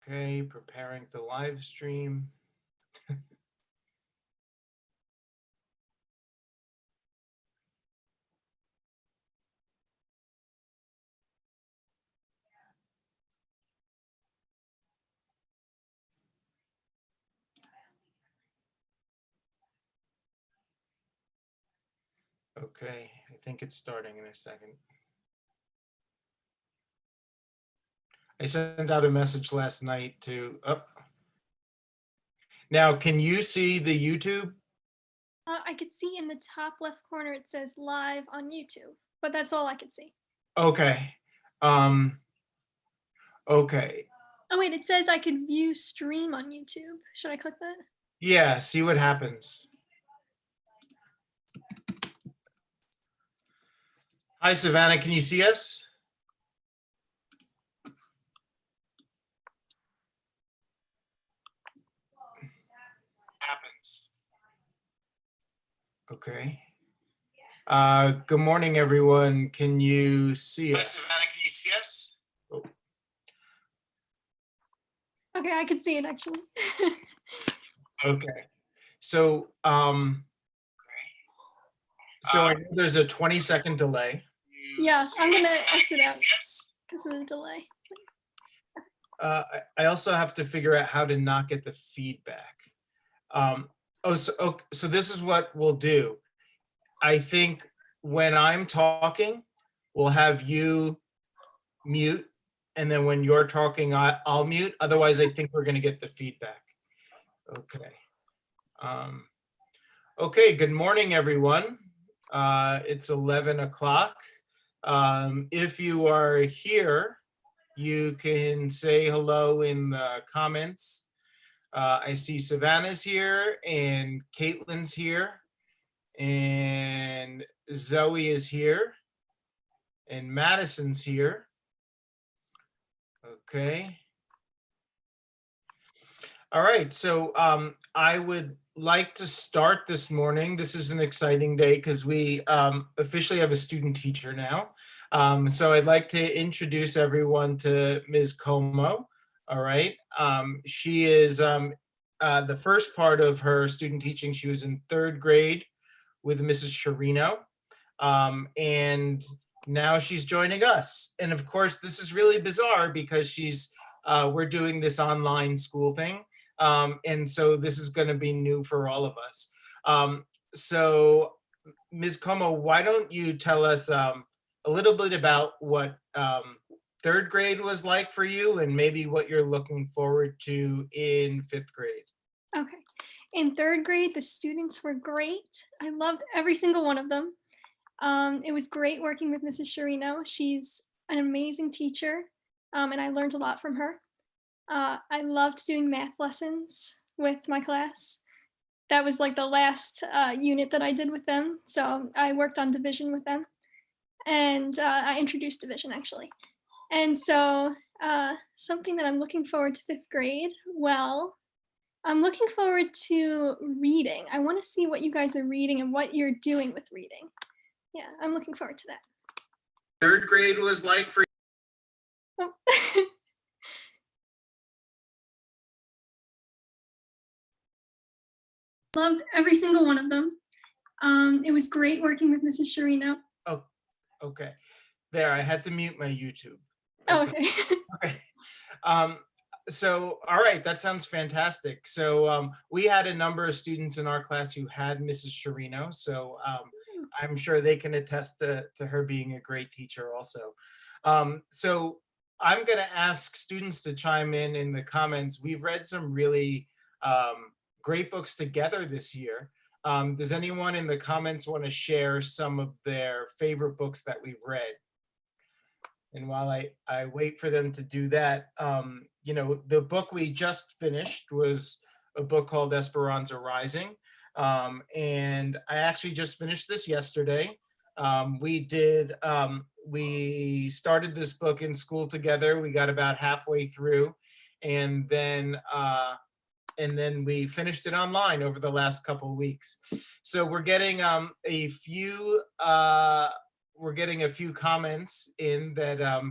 Okay, preparing the live stream. Okay, I think it's starting in a second. I sent out a message last night to up. Now, can you see the YouTube? I could see in the top left corner it says live on YouTube, but that's all I could see. Okay. Okay. Oh wait, it says I could view stream on YouTube. Should I click that? Yeah, see what happens. Hi, Savannah, can you see us? Happens. Okay. Good morning, everyone. Can you see us? Hi, Savannah, can you see us? Oh. Okay, I could see it actually. Okay. So, I know there's a 20-second delay. Yeah, I'm gonna exit out because of the delay. I also have to figure out how to not get the feedback. So this is what we'll do. I think when I'm talking, we'll have you mute, and then when you're talking, I'll mute. Otherwise, I think we're going to get the feedback. Okay. Okay, good morning, everyone. It's 11 o'clock. If you are here, you can say hello in the comments. I see Savannah's here and Caitlin's here and Zoe is here and Madison's here. Okay. All right, so I would like to start this morning. This is an exciting day because we officially have a student teacher now. So I'd like to introduce everyone to Ms. Como. All right, she is the first part of her student teaching. She was in 3rd grade with Mrs. Sherino, and now she's joining us. And of course, this is really bizarre because we're doing this online school thing. And so this is going to be new for all of us. So Ms. Como, why don't you tell us a little bit about what 3rd grade was like for you and maybe what you're looking forward to in 5th grade. Okay. In 3rd grade, the students were great. I loved every single one of them. It was great working with Mrs. Sherino. She's an amazing teacher, and I learned a lot from her. I loved doing math lessons with my class. That was like the last unit that I did with them. So I worked on division with them, and I introduced division actually. And so something that I'm looking forward to 5th grade, well, I'm looking forward to reading. I want to see what you guys are reading and what you're doing with reading. Yeah, I'm looking forward to that. 3rd grade was like for Oh. Loved every single one of them. It was great working with Mrs. Sherino. Oh, okay. There, I had to mute my YouTube. Oh, okay. Okay. So, all right, that sounds fantastic. So we had a number of students in our class who had Mrs. Sherino. So I'm sure they can attest to her being a great teacher also. So I'm going to ask students to chime in the comments. We've read some really great books together this year. Does anyone in the comments want to share some of their favorite books that we've read? And while I wait for them to do that, you know, the book we just finished was a book called Esperanza Rising. And I actually just finished this yesterday. We started this book in school together. We got about halfway through, and then we finished it online over the last couple of weeks. So we're getting a few comments in that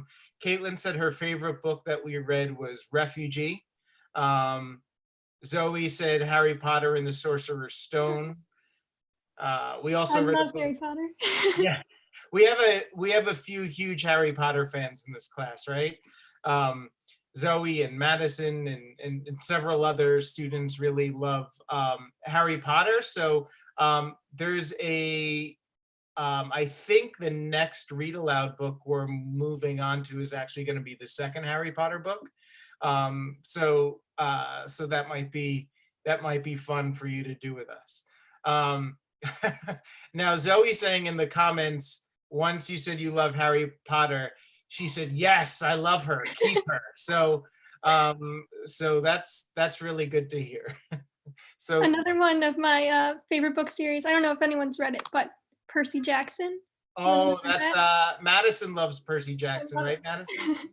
Caitlin said her favorite book that we read was Refugee. Um, Zoe said Harry Potter and the Sorcerer's Stone. We I also read a love book. Harry Potter. Yeah, we have a few huge Harry Potter fans in this class, right? Um, Zoe and Madison and several other students really love Harry Potter. So there's I think the next read aloud book we're moving on to is actually going to be the second Harry Potter book. So that might be fun for you to do with us. Um, Now, Zoe saying in the comments, once you said you love Harry Potter, she said, yes, I love her, keep her. So that's really good to hear. So, Another one of my favorite book series. I don't know if anyone's read it, but Percy Jackson. Have you oh, read that's that? Madison loves Percy I Jackson, love right, Madison? it.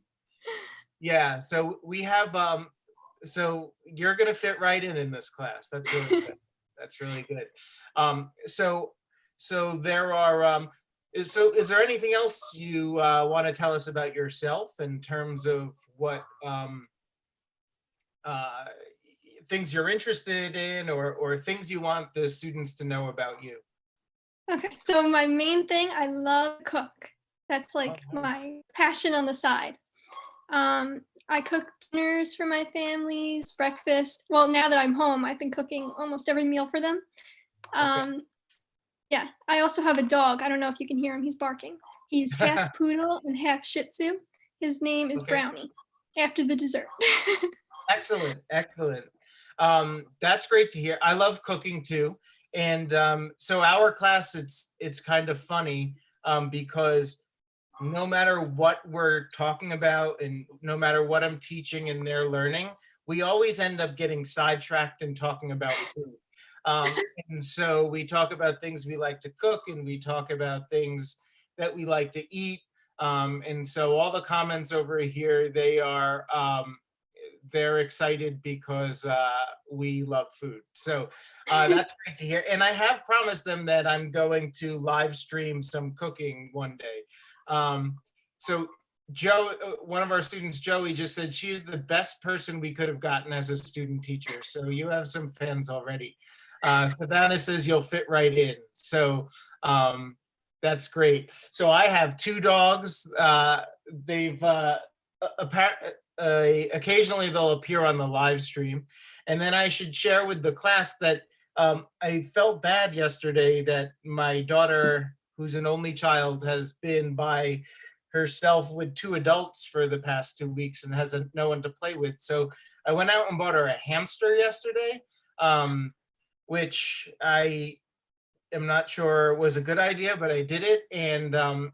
Yeah, so we have so you're gonna fit right in this class. That's really good. That's really good. So there are is there anything else you want to tell us about yourself in terms of what uh, things you're interested in, or things you want the students to know about you? Okay, so my main thing, I love to cook. That's Oh, like nice. my passion on the side. I cook dinners for my families, breakfast. Well, now that I'm home, I've been cooking almost every meal for them. Okay. Yeah, I also have a dog. I don't know if you can hear him. He's barking. He's half poodle and half Shih Tzu. His name is Okay. Brownie, after the dessert. Excellent, excellent. That's great to hear. I love cooking too, and so our class, it's kind of funny because no matter what we're talking about and no matter what I'm teaching and they're learning, we always end up getting sidetracked and talking about food. And so we talk about things we like to cook and we talk about things that we like to eat. And so all the comments over here, they're excited because we love food. So that's great to hear. And I have promised them that I'm going to live stream some cooking one day. So Joe, one of our students, Joey, just said she is the best person we could have gotten as a student teacher. So you have some fans already. Savannah says you'll fit right in. So that's great. So I have two dogs. They've occasionally they'll appear on the live stream. And then I should share with the class that I felt bad yesterday that my daughter, who's an only child, has been by herself with two adults for the past 2 weeks and has no one to play with. So I went out and bought her a hamster yesterday, which I am not sure was a good idea, but I did it. And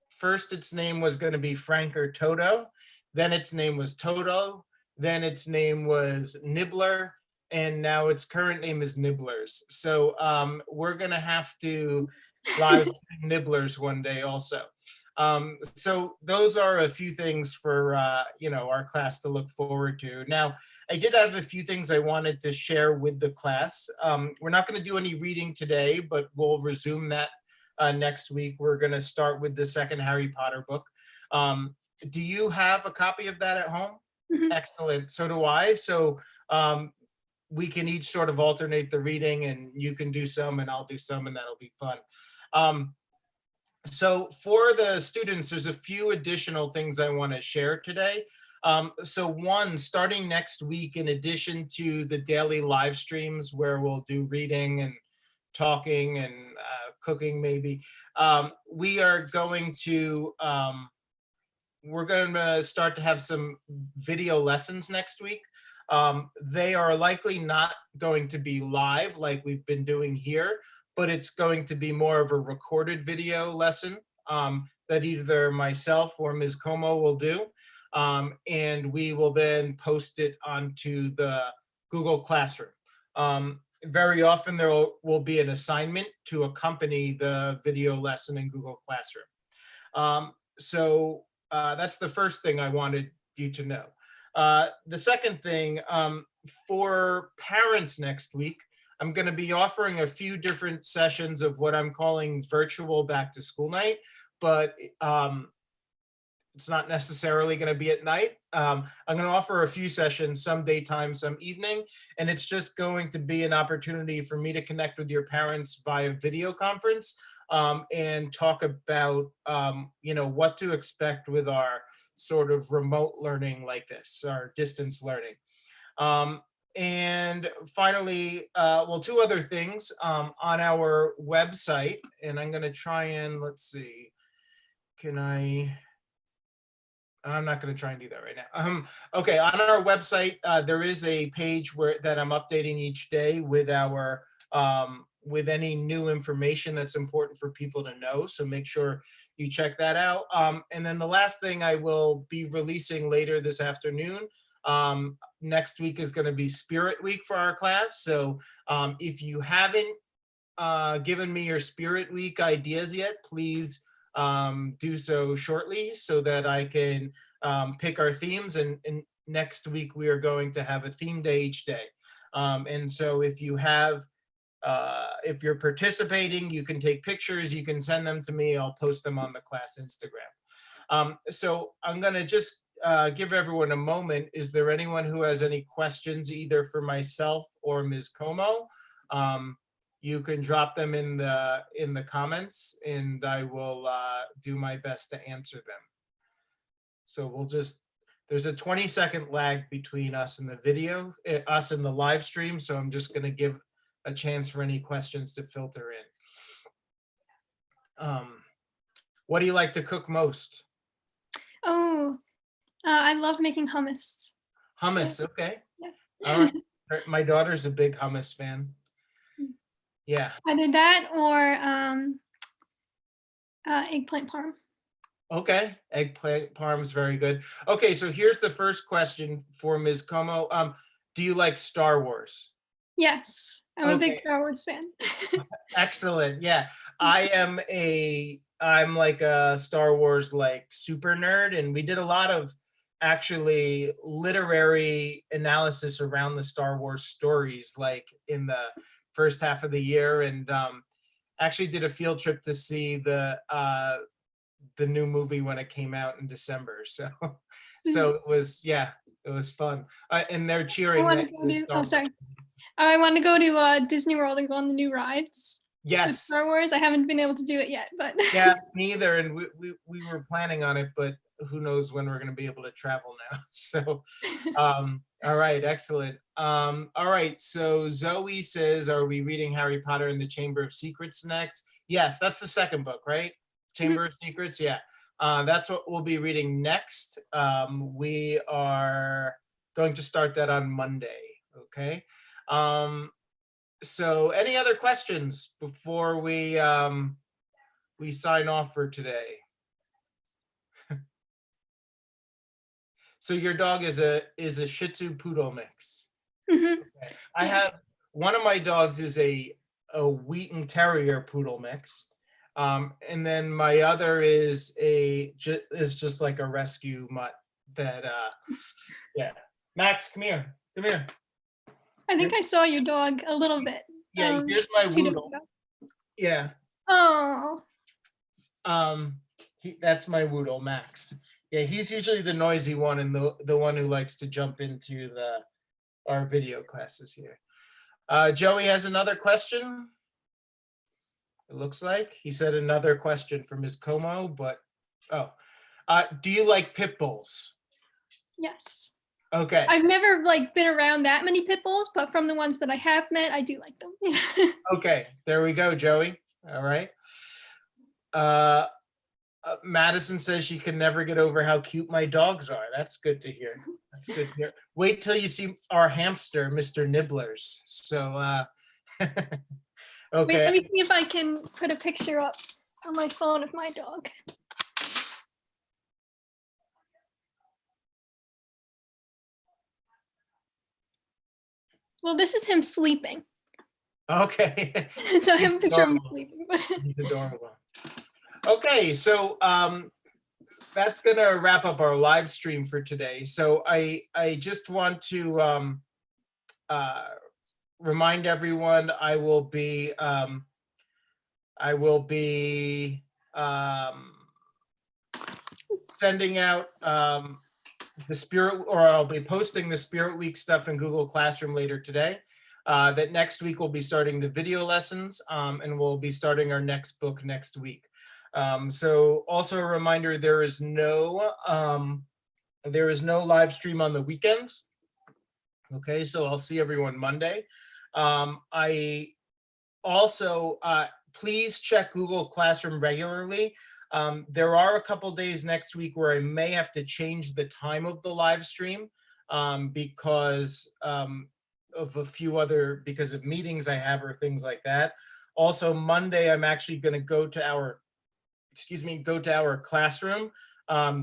first its name was going to be Frank or Toto. Then its name was Toto. Then its name was Nibbler. And now its current name is Nibblers. So we're going to have to live Nibblers one day also. So those are a few things for our class to look forward to. Now, I did have a few things I wanted to share with the class. We're not going to do any reading today, but we'll resume that next week. We're going to start with the second Harry Potter book. Do you have a copy of that at home? Mhm. Excellent. So do I. So we can each sort of alternate the reading, and you can do some and I'll do some, and that'll be fun. So for the students, there's a few additional things I want to share today. So one, starting next week, in addition to the daily live streams where we'll do reading and talking and cooking maybe, we are going to start to have some video lessons next week. They are likely not going to be live like we've been doing here, but it's going to be more of a recorded video lesson that either myself or Ms. Como will do. And we will then post it onto the Google Classroom. Very often there will be an assignment to accompany the video lesson in Google Classroom. So that's the first thing I wanted you to know. The second thing, for parents next week, I'm going to be offering a few different sessions of what I'm calling virtual back to school night, but it's not necessarily going to be at night. I'm going to offer a few sessions, some daytime, some evening, and it's just going to be an opportunity for me to connect with your parents via video conference, and talk about, what to expect with our sort of remote learning like this, our distance learning. Um, and finally, well, two other things, on our website, and I'm going to try and, let's see, I'm not going to try and do that right now. Okay, on our website, there is a page that I'm updating each day with with any new information that's important for people to know. So make sure you check that out. And then the last thing I will be releasing later this afternoon. Next week is going to be Spirit Week for our class. So if you haven't given me your Spirit Week ideas yet, please do so shortly so that I can pick our themes. And next week we are going to have a theme day each day. And so if you're participating, you can take pictures, you can send them to me, I'll post them on the class Instagram. So I'm gonna just give everyone a moment. Is there anyone who has any questions either for myself or Ms. Como? You can drop them in the comments and I will do my best to answer them. So there's a 20-second lag between us and the video, us and the live stream. So I'm just gonna give a chance for any questions to filter in. What do you like to cook most? Oh, I love making hummus. Hummus, okay. Yeah. All right. My daughter's a big hummus fan. Yeah. Either that or eggplant parm. Okay, eggplant parm is very good. Okay, so here's the first question for Ms. Como. Do you like Star Wars? Yes, I'm a big Okay. Star Wars fan. Excellent. Yeah, I'm like a Star Wars like super nerd, and we did a lot of actually literary analysis around the Star Wars stories, like in the first half of the year, and actually did a field trip to see the new movie when it came out in December. So it was, yeah, it was fun. And they're I cheering want that to you go would to. Star Oh, Wars. sorry. I want to go to Disney World and go on the new rides with Yes. Star Wars. I haven't been able to do it yet, but Yeah, me either. And we were planning on it, but who knows when we're going to be able to travel now. So, all right, excellent. All right, so Zoe says, are we reading Harry Potter and the Chamber of Secrets next? Yes, that's the second book, right? Chamber of Secrets, yeah. That's what we'll be reading next. We are going to start that on Monday, okay? So any other questions before we sign off for today? So your dog is a Shih Tzu Poodle mix. Mhm. Okay. I have one of my dogs is a Wheaton Terrier Poodle mix, and then my other is just like a rescue mutt. That yeah. Max, come here. Come here. I think I saw your dog a little bit. Yeah, here's my 2 days Woodle. ago. Yeah. Oh, That's my Woodle, Max. Yeah, he's usually the noisy one and the one who likes to jump into our video classes here. Joey has another question. It looks like he said another question for Ms. Como, but do you like pit bulls? yes. Okay. I've never been around that many pit bulls, but from the ones that I have met, I do like them. Okay, there we go, Joey. All right. Madison says she can never get over how cute my dogs are. That's good to hear. That's good to hear. Wait till you see our hamster, Mr. Nibblers. So, okay. Wait, let me see if I can put a picture up on my phone of my dog. Well, this is him sleeping. Okay. So I have a picture of him Adorable. sleeping. He's adorable. Okay, so that's gonna wrap up our live stream for today. So I just want to remind everyone I will be sending out the Spirit, or I'll be posting the Spirit Week stuff in Google Classroom later today. That next week we'll be starting the video lessons, and we'll be starting our next book next week. So also a reminder, there is no live stream on the weekends. Okay, so I'll see everyone Monday. I also, please check Google Classroom regularly. There are a couple days next week where I may have to change the time of the live stream because because of meetings I have or things like that. Also, Monday, I'm actually going to go to our classroom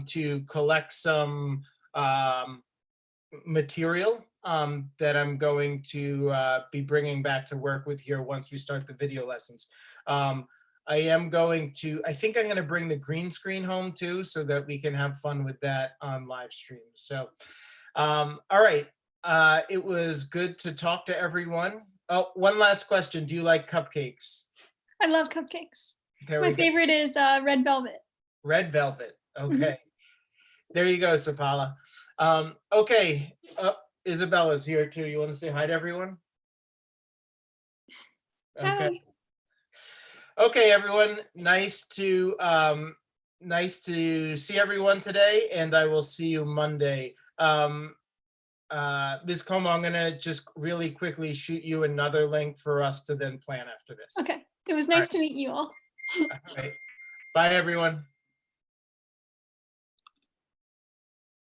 to collect some material that I'm going to be bringing back to work with here once we start the video lessons. I think I'm going to bring the green screen home too, so that we can have fun with that on live stream. So, all right. It was good to talk to everyone. Oh, one last question. Do you like cupcakes? I love cupcakes. There My we go. favorite is red velvet. Red velvet. Okay. There you go, Sapala. Okay. Isabella's here too. You want to say hi to everyone? Okay. Hi. Okay, everyone. Nice to see everyone today, and I will see you Monday. Ms. Como, I'm gonna just really quickly shoot you another link for us to then plan after this. Okay. It was nice to meet you all. All right. Bye, everyone.